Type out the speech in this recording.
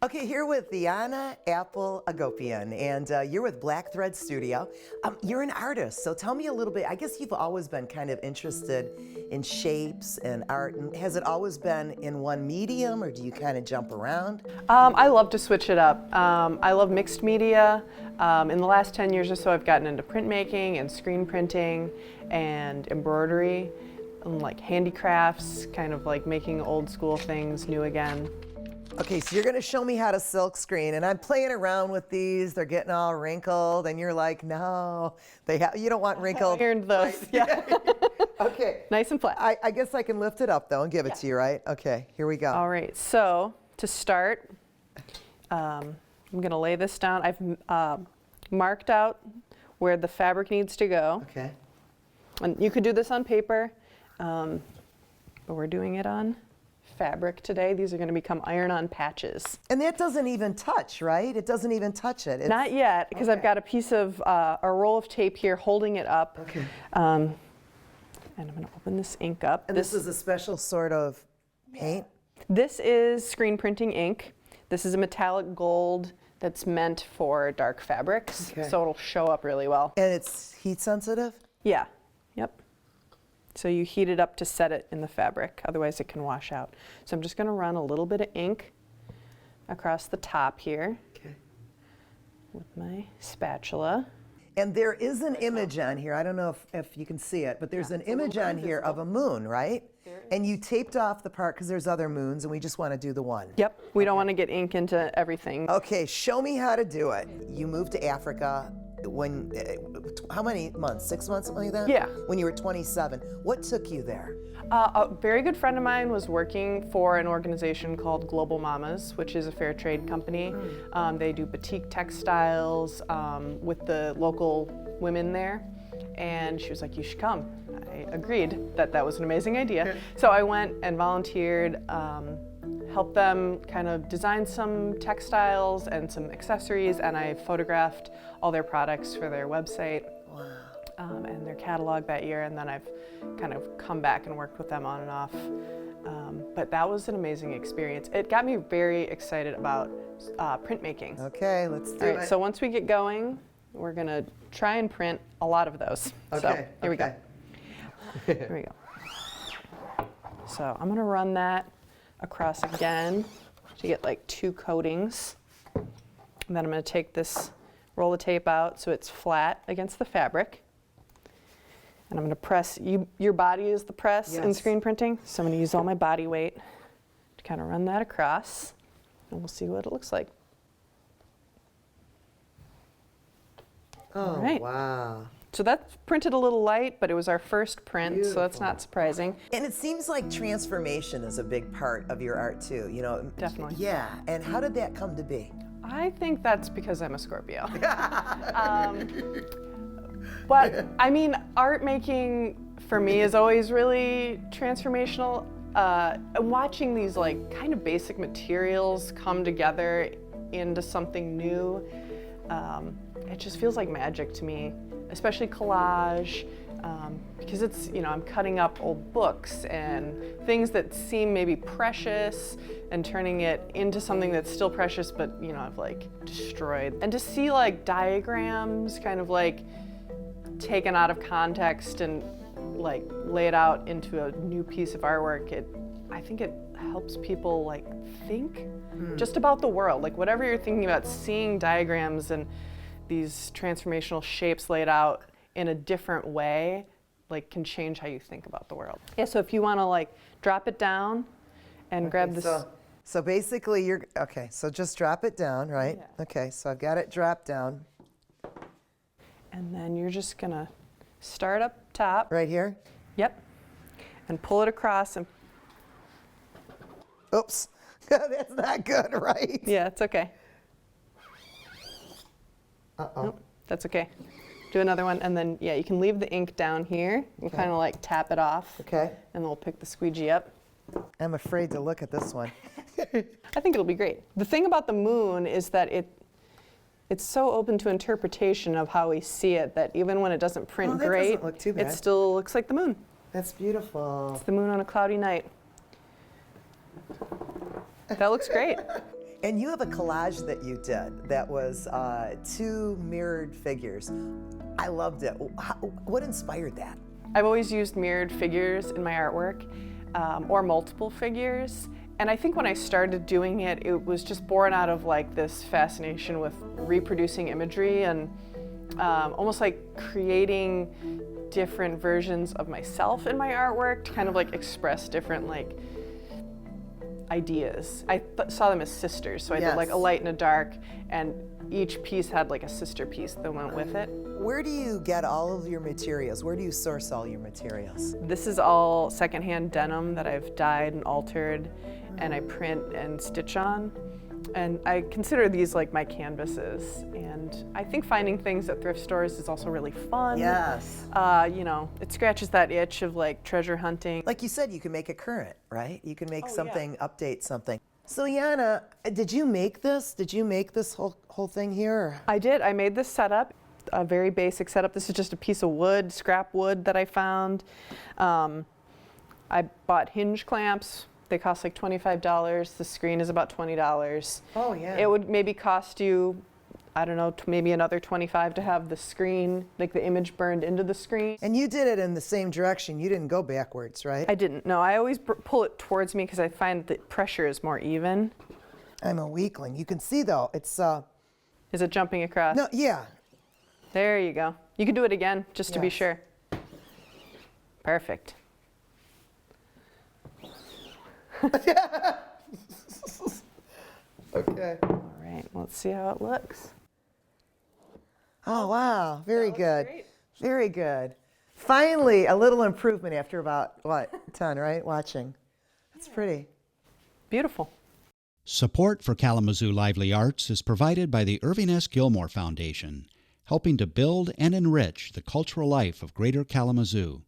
Okay, here with Eana Agopian, and you're with Black Thread Studio. You're an artist, so tell me a little bit. I guess you've always been kind of interested in shapes and art. And has it always been in one medium, or do you kind of jump around? I love to switch it up. I love mixed media. In the last 10 years or so, I've gotten into printmaking and screen printing and embroidery, and like handicrafts, kind of like making old school things new again. Okay, so you're gonna show me how to silk screen, and I'm playing around with these. They're getting all wrinkled, and you're like, no, you don't want wrinkled. I ironed those, yeah. Okay. Nice and flat. I guess I can lift it up though and give it to you, right? Okay, here we go. All right, so to start, I'm gonna lay this down. I've marked out where the fabric needs to go. Okay. And you could do this on paper, but we're doing it on fabric today. These are going to become iron-on patches. And that doesn't even touch, right? It doesn't even touch it. Not yet, because I've got a piece of, a roll of tape here holding it up. Okay. And I'm going to open this ink up. And this is a special sort of paint? This is screen printing ink. This is a metallic gold that's meant for dark fabrics, so it'll show up really well. And it's heat sensitive? Yeah, yep. So you heat it up to set it in the fabric, otherwise it can wash out. So I'm just going to run a little bit of ink across the top here with my spatula. And there is an image on here, I don't know if you can see it, but there's an image on here of a moon, right? And you taped off the part because there's other moons and we just want to do the one. Yep, we don't want to get ink into everything. Okay, show me how to do it. You moved to Africa when, how many months? 6 months, something like that? Yeah. When you were 27. What took you there? A very good friend of mine was working for an organization called Global Mamas, which is a fair trade company. They do batik textiles with the local women there. And she was like, you should come. I agreed that that was an amazing idea. So I went and volunteered, helped them kind of design some textiles and some accessories, and I photographed all their products for their website. And their catalog that year, and then I've kind of come back and worked with them on and off. But that was an amazing experience. It got me very excited about printmaking. Okay, let's do All right, it. so once we get going, we're gonna try and print a lot of those. So here we go. Here we go. So I'm gonna run that across again to get like 2 coatings. And then I'm gonna take this roll of tape out so it's flat against the fabric. And I'm going to press, your body is the press in screen printing, so I'm going to use all my body weight to kind of run that across, and we'll see what it looks like. Oh, all right. Wow. So that's printed a little light, but it was our first print, Beautiful. So that's not surprising. And it seems like transformation is a big part of your art too, you know? Definitely. Yeah, and how did that come to be? I think that's because I'm a Scorpio. But I mean, art making for me is always really transformational. Watching these like kind of basic materials come together into something new, it just feels like magic to me, especially collage, because it's, you know, I'm cutting up old books and things that seem maybe precious and turning it into something that's still precious, but, you know, I've like destroyed. And to see like diagrams kind of like taken out of context and like laid out into a new piece of artwork, I think it helps people like think just about the world. Like whatever you're thinking about, seeing diagrams and these transformational shapes laid out in a different way, like can change how you think about the world. Yeah, so if you want to like drop it down and grab this. So basically you're, okay, so just drop it down, right? Yeah. Okay, so I've got it dropped down. And then you're just gonna start up top. Right here? Yep. And pull it across and. Oops, that's not good, right? Yeah, it's okay. Uh-oh. Nope, that's okay. Do another one, and then, yeah, you can leave the ink down here. We'll kind of like tap it off. Okay. And then we'll pick the squeegee up. I'm afraid to look at this one. I think it'll be great. The thing about the moon is that it's so open to interpretation of how we see it that even when it doesn't print that great, doesn't look too bad. it still looks like the moon. That's beautiful. It's the moon on a cloudy night. That looks great. And you have a collage that you did that was 2 mirrored figures. I loved it. What inspired that? I've always used mirrored figures in my artwork, or multiple figures. And I think when I started doing it, it was just born out of like this fascination with reproducing imagery and almost like creating different versions of myself in my artwork to kind of like express different like ideas. I saw them as sisters, so I did like a light and a dark, and each piece had like a sister piece that went with it. Where do you get all of your materials? Where do you source all your materials? This is all secondhand denim that I've dyed and altered, and I print and stitch on. And I consider these like my canvases. And I think finding things at thrift stores is also really fun. Yes. You know, it scratches that itch of like treasure hunting. Like you said, you can make it current, right? You can make something, update something. So Eana, did you make this? Did you make this whole thing here? Or? I did. I made this setup, a very basic setup. This is just a piece of wood, scrap wood that I found. I bought hinge clamps. They cost like $25. The screen is about $20. Oh yeah. It would maybe cost you, I don't know, maybe another $25 to have the screen, like the image burned into the screen. And you did it in the same direction. You didn't go backwards, right? I didn't. No, I always pull it towards me because I find that pressure is more even. I'm a weakling. You can see though, it's Is it jumping across? no, yeah. There you go. You can do it again, just to be sure. Perfect. Okay. All right, let's see how it looks. Oh wow, very good. Great. Very good. Finally, a little improvement after about, what, 10, right? Watching. That's pretty. Beautiful. Support for Kalamazoo Lively Arts is provided by the Irving S. Gilmore Foundation, helping to build and enrich the cultural life of Greater Kalamazoo.